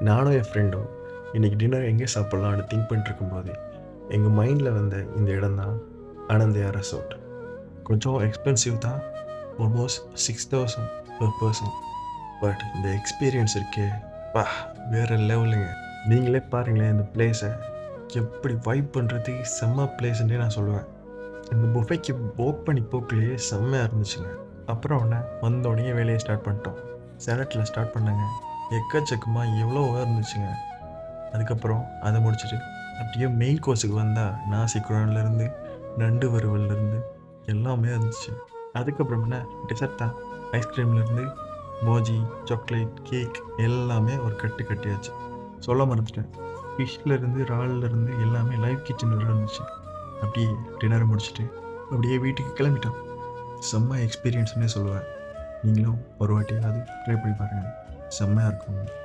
நானும் என் ஃப்ரெண்டும் இன்றைக்கி டின்னர் எங்கே சாப்பிட்லான்னு திங்க் பண்ணிட்டுருக்கும்போது எங்கள் மைண்டில் வந்த இந்த இடம் தான் ஆனந்தயா ரெசார்ட். கொஞ்சம் எக்ஸ்பென்சிவ் தான், ஆல்மோஸ்ட் 6000 பெர் பர்சன். பட் இந்த எக்ஸ்பீரியன்ஸ் இருக்கே, வா, வேறு லெவலுங்க. நீங்களே பாருங்களேன் இந்த பிளேஸை, எப்படி வைப் பண்ணுறதுக்கு செம்ம பிளேஸ்ன்றே நான் சொல்லுவேன். இந்த புஃபேக்கு போக் பண்ணி போக்குலேயே செம்மையாக இருந்துச்சுங்க. அப்புறம் ஒன்று வந்தோடனே வேலையை ஸ்டார்ட் பண்ணிட்டோம். சேலட்டில் ஸ்டார்ட் பண்ணேங்க. எக்கச்சக்கமாக எவ்வளோவா இருந்துச்சுங்க. அதுக்கப்புறம் அதை முடிச்சுட்டு அப்படியே மெயின் கோர்ஸுக்கு வந்தால் நாசிக்குழான்லேருந்து நண்டு வறுவல்லேருந்து எல்லாமே இருந்துச்சு. அதுக்கப்புறம் என்ன டெசர்ட் தான். ஐஸ்கிரீம்லேருந்து மோஜி, சாக்லேட், கேக் எல்லாமே ஒரு கட்டு கட்டியாச்சு. சொல்ல மறந்துட்டேன், ஃபிஷ்லேருந்து இறால்லேருந்து எல்லாமே லைவ் கிச்சனில் இருந்துச்சு. அப்படியே டின்னர் முடிச்சுட்டு அப்படியே வீட்டுக்கு கிளம்பிட்டோம். செம்ம எக்ஸ்பீரியன்ஸ்னே சொல்லுவேன். நீங்களும் ஒரு வாட்டியாவது ட்ரை பண்ணி பாருங்கள், செம்மையாக இருக்கும்.